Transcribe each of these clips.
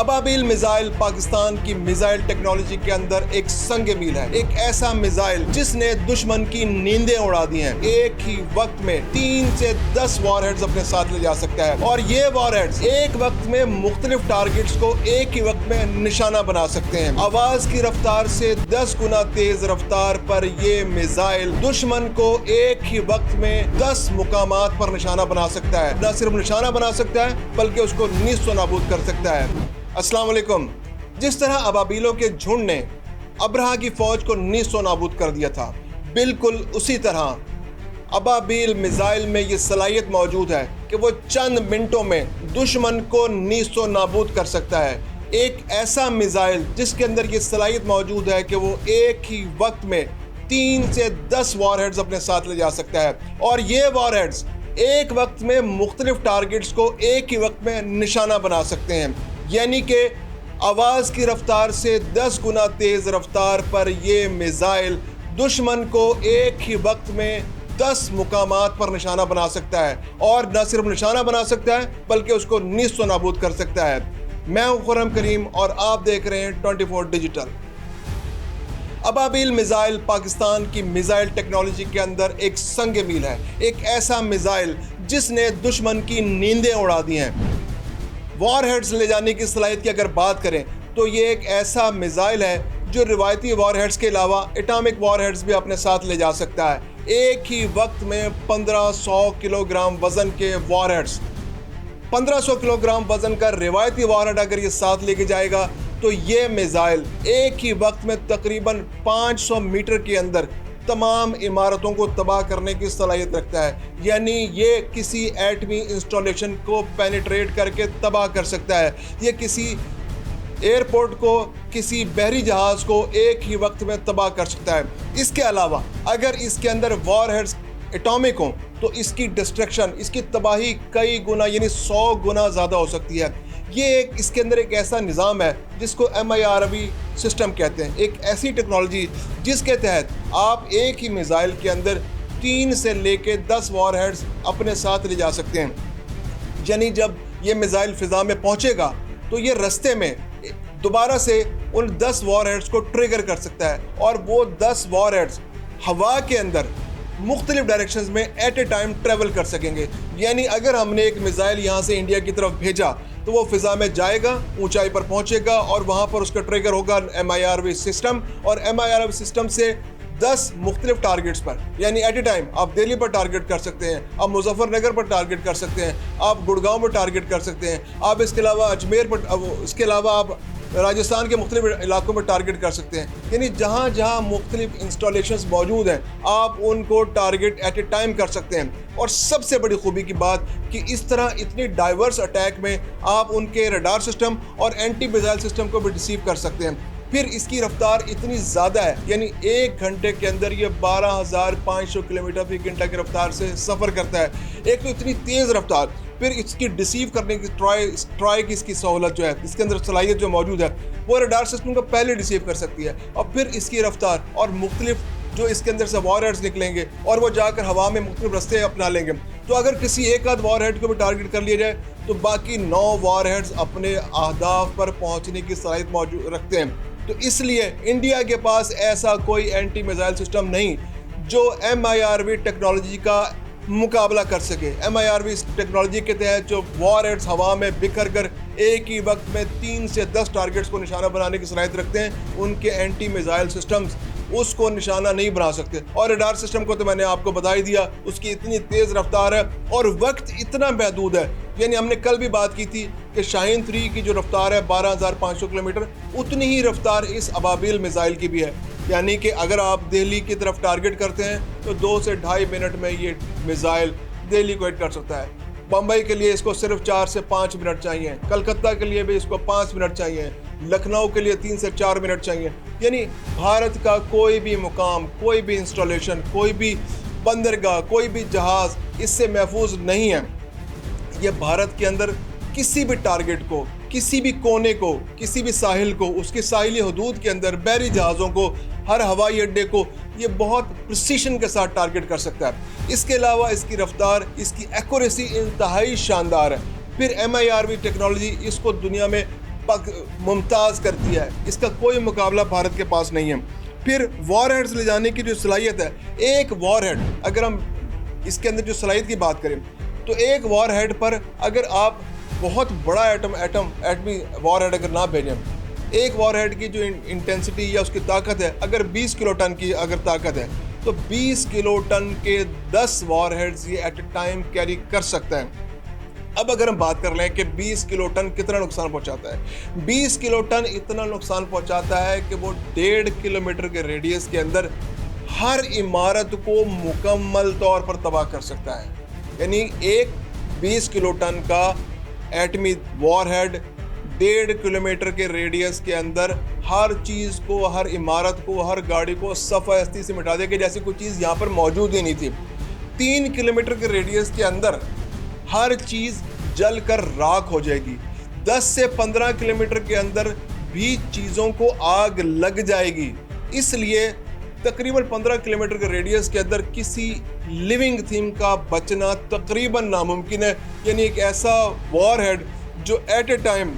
अबाबिल missile Pakistan की missile technology के अंदर एक संग मील है। एक ऐसा मिसाइल जिसने दुश्मन की नींदें उड़ा दी हैं। एक ही वक्त में 3 से 10 वॉरहेड्स अपने साथ ले जा सकता है और ये वॉरहेड्स एक वक्त में मुख्तलिफ टारगेट्स को एक ही वक्त में निशाना बना सकते हैं। आवाज की रफ्तार से 10 गुना तेज रफ्तार पर ये मिसाइल दुश्मन को एक ही वक्त में 10 मुकामात पर निशाना बना सकता है। न सिर्फ निशाना बना सकता है बल्कि उसको नीस्तो नाबूद कर सकता है। अस्सलाम वालेकुम। जिस तरह अबाबिलों के झुंड ने अब्रहा की फौज को नीस्तो नाबूद कर दिया था, बिल्कुल उसी तरह अबाबिल मिसाइल में ये सलाहियत मौजूद है कि वो चंद मिनटों में दुश्मन को नीस्तो नाबूद कर सकता है। एक ऐसा मिसाइल जिसके अंदर ये सलाहियत मौजूद है कि वो एक ही वक्त में 3 से 10 वॉरहेड्स अपने साथ ले जा सकता है और ये वॉरहेड्स एक वक्त में मुख्तलिफ टारगेट्स को एक ही वक्त में निशाना बना सकते हैं। यानी कि आवाज़ की रफ्तार से 10 गुना तेज़ रफ्तार पर ये मिसाइल दुश्मन को एक ही वक्त में 10 मुकामात पर निशाना बना सकता है और न सिर्फ निशाना बना सकता है बल्कि उसको नीस्तो नाबूद कर सकता है। मैं हूं खुर्रम करीम और आप देख रहे हैं 24 डिजिटल। अबाबिल मिसाइल पाकिस्तान की मिसाइल टेक्नोलॉजी के अंदर एक संग मील है। एक ऐसा मिसाइल जिसने दुश्मन की नींदें उड़ा दी हैं। वॉरहेड्स ले जाने की सलाहियत की अगर बात करें तो ये एक ऐसा मिसाइल है जो रिवायती वॉरहेड्स के अलावा एटॉमिक वॉरहेड्स भी अपने साथ ले जा सकता है। एक ही वक्त में 1500 किलोग्राम वज़न के वॉरहेड्स, 1500 किलोग्राम वज़न का रिवायती वॉरहेड अगर ये साथ लेके जाएगा तो ये मिसाइल एक ही वक्त में तकरीबन 500 मीटर के अंदर तमाम इमारतों को तबाह करने की सलाहियत रखता है। यानी ये किसी एटमी इंस्टॉलेशन को पेनिट्रेट करके तबाह कर सकता है। ये किसी एयरपोर्ट को, किसी बहरी जहाज़ को एक ही वक्त में तबाह कर सकता है। इसके अलावा अगर इसके अंदर वॉरहेड्स एटॉमिक हों तो इसकी डिस्ट्रक्शन, इसकी तबाही कई गुना यानी 100 गुना ज़्यादा हो सकती है। ये इसके अंदर एक ऐसा निज़ाम है जिसको MIRV सिस्टम कहते हैं। एक ऐसी टेक्नोलॉजी जिसके तहत आप एक ही मिसाइल के अंदर 3 से लेके 10 वॉरहेड्स अपने साथ ले जा सकते हैं। यानी जब ये मिसाइल फ़िज़ा में पहुंचेगा तो ये रास्ते में दोबारा से उन 10 वॉरहेड्स को ट्रिगर कर सकता है और वो 10 वॉरहेड्स हवा के अंदर मुख्तलिफ डायरेक्शंस में एट ए टाइम ट्रेवल कर सकेंगे। यानी अगर हमने एक मिसाइल यहाँ से इंडिया की तरफ भेजा तो वो फ़िज़ा में जाएगा, ऊंचाई पर पहुंचेगा और वहाँ पर उसका ट्रिगर होगा MIRV सिस्टम और MIRV सिस्टम से 10 मुख्तलिफ टारगेट्स पर, यानी एट ए टाइम आप दिल्ली पर टारगेट कर सकते हैं, आप मुजफ्फरनगर पर टारगेट कर सकते हैं, आप गुड़गांव पर टारगेट कर सकते हैं, आप इसके अलावा अजमेर पर, इसके अलावा आप राजस्थान के मुख्तलिफ इलाकों में टारगेट कर सकते हैं। यानी जहाँ जहाँ मुख्तलिफ इंस्टॉलेशंस मौजूद हैं आप उनको टारगेट एट ए टाइम कर सकते हैं। और सबसे बड़ी खूबी की बात कि इस तरह इतनी डाइवर्स अटैक में आप उनके रडार सिस्टम और एंटी मिसाइल सिस्टम को भी डिसीव कर सकते हैं। फिर इसकी रफ्तार इतनी ज़्यादा है, यानी 1 घंटे के अंदर ये 12,500 किलोमीटर फी घंटा की रफ्तार से सफ़र करता है। एक तो इतनी तेज़ रफ्तार, फिर इसकी डिसीव करने की ट्राई की इसकी सहूलत जो है, इसके अंदर सलाहियत जो मौजूद है वो रडार सिस्टम को पहले डिसीव कर सकती है और फिर इसकी रफ्तार और मुख्तलिफ जो इसके अंदर से वॉरहेड्स निकलेंगे और वो जाकर हवा में मुख्तलिफ रास्ते अपना लेंगे। तो अगर किसी एक आध वॉरहेड को भी टारगेट कर लिया जाए तो बाकी 9 वॉरहेड्स अपने अहदाफ पर पहुँचने की सलाहियत मौजूद रखते हैं। तो इसलिए इंडिया के पास ऐसा कोई एंटी मिसाइल सिस्टम नहीं जो MIRV टेक्नोलॉजी का मुकाबला कर सके। MIRV टेक्नोलॉजी के तहत जो वॉरहेड्स हवा में बिखर कर एक ही वक्त में 3 से 10 टारगेट्स को निशाना बनाने की सलाहियत रखते हैं, उनके एंटी मिसाइल सिस्टम्स उसको निशाना नहीं बना सकते। और रडार सिस्टम को तो मैंने आपको बता ही दिया, उसकी इतनी तेज़ रफ्तार है और वक्त इतना महदूद है। यानी हमने कल भी बात की थी कि शाहीन 3 की जो रफ्तार है 12,500 किलोमीटर, उतनी ही रफ्तार इस अबाबिल मिसाइल की भी है। यानी कि अगर आप दिल्ली की तरफ टारगेट करते हैं तो 2 से ढाई मिनट में ये मिसाइल दिल्ली को हिट कर सकता है। बम्बई के लिए इसको सिर्फ 4 से 5 मिनट चाहिए, कलकत्ता के लिए भी इसको 5 मिनट चाहिए, लखनऊ के लिए 3 से 4 मिनट चाहिए। यानी भारत का कोई भी मुकाम, कोई भी इंस्टॉलेशन, कोई भी बंदरगाह, कोई भी जहाज़ इससे महफूज नहीं है। ये भारत के अंदर किसी भी टारगेट को, किसी भी कोने को, किसी भी साहिल को, उसके साहिली हदूद के अंदर बहरी जहाज़ों को, हर हवाई अड्डे को ये बहुत प्रिसीशन के साथ टारगेट कर सकता है। इसके अलावा इसकी रफ्तार, इसकी एक्यूरेसी इंतहाई शानदार है। फिर MIRV टेक्नोलॉजी इसको दुनिया में मुमताज़ करती है, इसका कोई मुकाबला भारत के पास नहीं है। फिर वॉरहेड्स ले जाने की जो सलाहियत है, एक वॉरहेड, अगर हम इसके अंदर जो सलाहियत की बात करें तो एक वॉरहेड पर अगर आप बहुत बड़ा एटमी वॉरहेड अगर ना भेजें, एक वॉरहेड की जो इंटेंसिटी या उसकी ताकत है अगर 20 किलो टन की अगर ताकत है तो 20 किलो टन के 10 वॉरहेड्स ये एट ए टाइम कैरी कर सकते हैं। अब अगर हम बात कर लें कि 20 किलो टन कितना नुकसान पहुंचाता है, 20 किलो टन इतना नुकसान पहुंचाता है कि वो 1.5 किलोमीटर के रेडियस के अंदर हर इमारत को मुकम्मल तौर पर तबाह कर सकता है। यानी एक 20 किलो टन का एटमी वॉरहेड 1.5 किलोमीटर के रेडियस के अंदर हर चीज़ को, हर इमारत को, हर गाड़ी को सफ़ा हस्ती से मिटा देगा जैसी कोई चीज़ यहाँ पर मौजूद ही नहीं थी। 3 किलोमीटर के रेडियस के अंदर हर चीज़ जल कर राख हो जाएगी। 10 से 15 किलोमीटर के अंदर भी चीज़ों को आग लग जाएगी। इसलिए तकरीबन 15 किलोमीटर के रेडियस के अंदर किसी लिविंग थिंग का बचना तकरीबन नामुमकिन है। यानी एक ऐसा वॉरहेड जो एट ए टाइम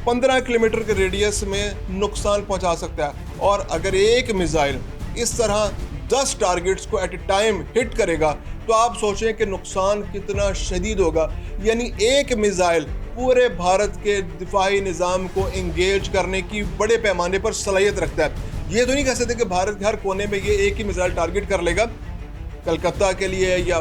15 किलोमीटर के रेडियस में नुकसान पहुंचा सकता है, और अगर एक मिसाइल इस तरह 10 टारगेट्स को एट ए टाइम हिट करेगा तो आप सोचें कि नुकसान कितना शदीद होगा। यानी एक मिसाइल पूरे भारत के दिफाई निज़ाम को इंगेज करने की बड़े पैमाने पर सलाहियत रखता है। ये तो नहीं कह सकते कि भारत के हर कोने में ये एक ही मिसाइल टारगेट कर लेगा। कलकत्ता के लिए या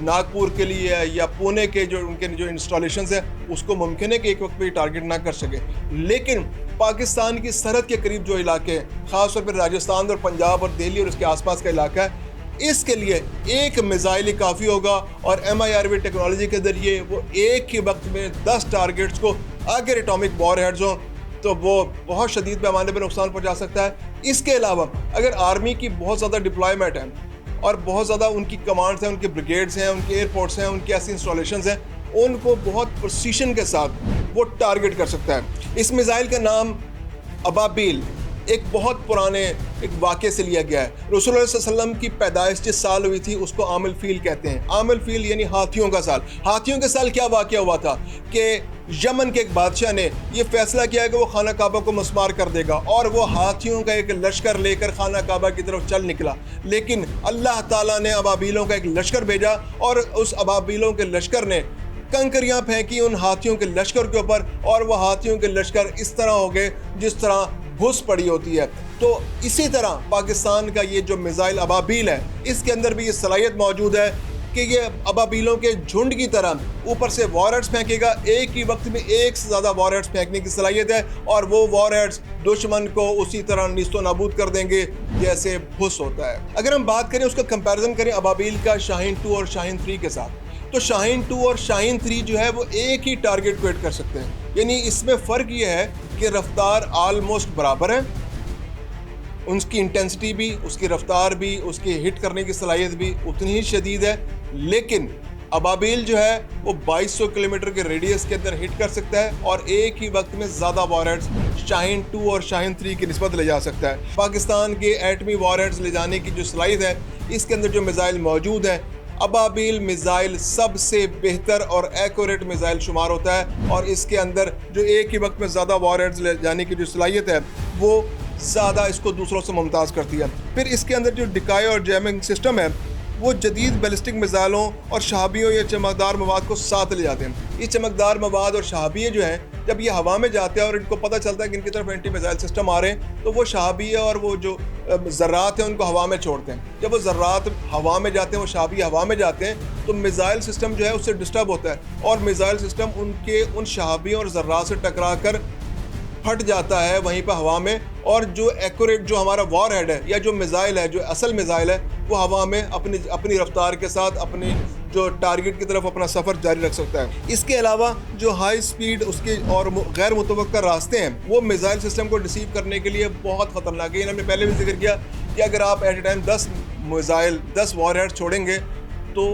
नागपुर के लिए या पुणे के जो उनके जो इंस्टॉलेशंस है उसको मुमकिन है कि एक वक्त पे टारगेट ना कर सके, लेकिन पाकिस्तान की सरहद के करीब जो इलाके हैं, ख़ासतौर पर राजस्थान और पंजाब और दिल्ली और उसके आसपास का इलाका है, इसके लिए एक मिसाइल ही काफ़ी होगा। और MIRV टेक्नोलॉजी के ज़रिए वो एक ही वक्त में 10 टारगेट्स को, अगर एटॉमिक वॉरहेड्स हों तो वो बहुत शदीद पैमाने पर नुकसान पहुंचा सकता है। इसके अलावा अगर आर्मी की बहुत ज़्यादा डिप्लॉयमेंट है और बहुत ज़्यादा उनकी कमांड्स हैं, उनके ब्रिगेड्स हैं, उनके एयरपोर्ट्स हैं, उनकी ऐसी इंस्टॉलेशंस हैं, उनको बहुत प्रिसीशन के साथ वो टारगेट कर सकता है। इस मिसाइल का नाम अबाबील एक बहुत पुराने एक वाक़े से लिया गया है। रसूलुल्लाह सल्लल्लाहु अलैहि वसल्लम की पैदाइश जिस साल हुई थी उसको आमिल फील कहते हैं। आमिल फील यानी हाथियों का साल। हाथियों के साल क्या वाक़या हुआ था कि यमन के एक बादशाह ने ये फैसला किया कि वो खाना काबा को मस्मार कर देगा, और वो हाथियों का एक लश्कर लेकर खाना काबा की तरफ चल निकला। लेकिन अल्लाह ताला ने अबाबीलों का एक लश्कर भेजा और उस अबाबीलों के लश्कर ने कंकरियाँ फेंकी उन हाथियों के लश्कर के ऊपर, और वह हाथियों के लश्कर इस तरह हो गए जिस तरह भूस पड़ी होती है। तो इसी तरह पाकिस्तान का ये जो मिसाइल अबाबील है, इसके अंदर भी ये सलाहियत मौजूद है कि ये अबाबीलों के झुंड की तरह ऊपर से वॉरहेड्स फेंकेगा। एक ही वक्त में एक से ज़्यादा वॉरहेड्स फेंकने की सलाहियत है, और वो वॉरहेड्स दुश्मन को उसी तरह निस्तो नाबूद कर देंगे जैसे भूस होता है। अगर हम बात करें, उसका कंपैरिजन करें अबाबील का शाहीन 2 और शाहीन 3 के साथ, तो शाहीन 2 और शाहीन 3 जो है वो एक ही टारगेट को हिट कर सकते हैं। यानी इसमें फ़र्क ये है कि रफ्तार आलमोस्ट बराबर है, उसकी इंटेंसिटी भी, उसकी रफ्तार भी, उसकी हिट करने की सलाहियत भी उतनी ही शदीद है। लेकिन अबाबील जो है वो 2200 किलोमीटर के रेडियस के अंदर हिट कर सकता है, और एक ही वक्त में ज़्यादा वॉरहेड्स शाहीन 2 और शाहीन 3 की निस्बत ले जा सकता है। पाकिस्तान के एटमी वॉरहेड्स ले जाने की जो सलाहियत है, इसके अंदर जो मिसाइल मौजूद है, अबाबील मिसाइल सबसे बेहतर और एक्यूरेट मिसाइल शुमार होता है, और इसके अंदर जो एक ही वक्त में ज़्यादा वॉरहेड्स ले जाने की जो सलाहियत है वो ज़्यादा इसको दूसरों से मुमताज़ करती है। फिर इसके अंदर जो डिकाई और जैमिंग सिस्टम है वो जदीद बैलिस्टिक मिसाइलों और शहाबियों या चमकदार मवाद को साथ ले जाते हैं। ये चमकदार मवाद और शहाबिये जो हैं, जब ये हवा में जाते हैं और इनको पता चलता है कि इनकी तरफ एंटी मिसाइल सिस्टम आ रहे हैं, तो वो शहाबिया और वो जो ज़र्रात हैं उनको हवा में छोड़ते हैं। जब वो ज़र्रात हवा में जाते हैं, वो शहाबिये हवा में जाते हैं, तो मिसाइल सिस्टम जो है उससे डिस्टर्ब होता है, और मिसाइल सिस्टम उन शहाबियों और ज़र्रात से टकरा कर फट जाता है वहीं पर हवा में, और जो एक्यूरेट जो हमारा वॉरहेड है या जो मिसाइल है, जो असल मिसाइल है, वो हवा में अपनी रफ्तार के साथ अपनी जो टारगेट की तरफ अपना सफ़र जारी रख सकता है। इसके अलावा जो हाई स्पीड उसके और गैर मुतवक्का रास्ते हैं, वो मिसाइल सिस्टम को रिसीव करने के लिए बहुत ख़तरनाक है। हमने पहले भी जिक्र किया कि अगर आप एट ए टाइम 10 वॉरहेड छोड़ेंगे तो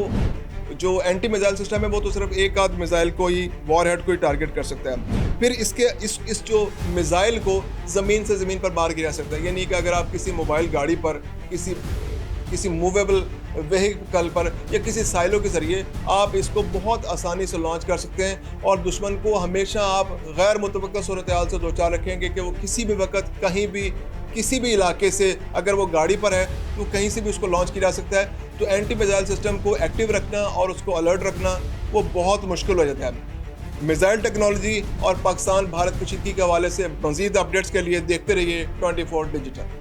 जो एंटी मिसाइल सिस्टम है वो तो सिर्फ एक आध मिसाइल को ही, वॉरहेड को ही टारगेट कर सकता है। फिर इस जो मिसाइल को ज़मीन से ज़मीन पर मार किया जा सकता है। यानी कि अगर आप किसी मोबाइल गाड़ी पर, किसी मूवेबल व्हीकल पर या किसी साइलो के ज़रिए आप इसको बहुत आसानी से लॉन्च कर सकते हैं और दुश्मन को हमेशा आप गैर मुतवक्का सूरत-ए-हाल से दो चार रखेंगे कि वो किसी भी वक्त कहीं भी किसी भी इलाके से, अगर वो गाड़ी पर है तो कहीं से भी उसको लॉन्च किया जा सकता है। तो एंटी मिसाइल सिस्टम को एक्टिव रखना और उसको अलर्ट रखना वो बहुत मुश्किल हो जाता है। मिसाइल टेक्नोलॉजी और पाकिस्तान भारत कशीदगी के हवाले से मज़ीद अपडेट्स के लिए देखते रहिए 24 डिजिटल।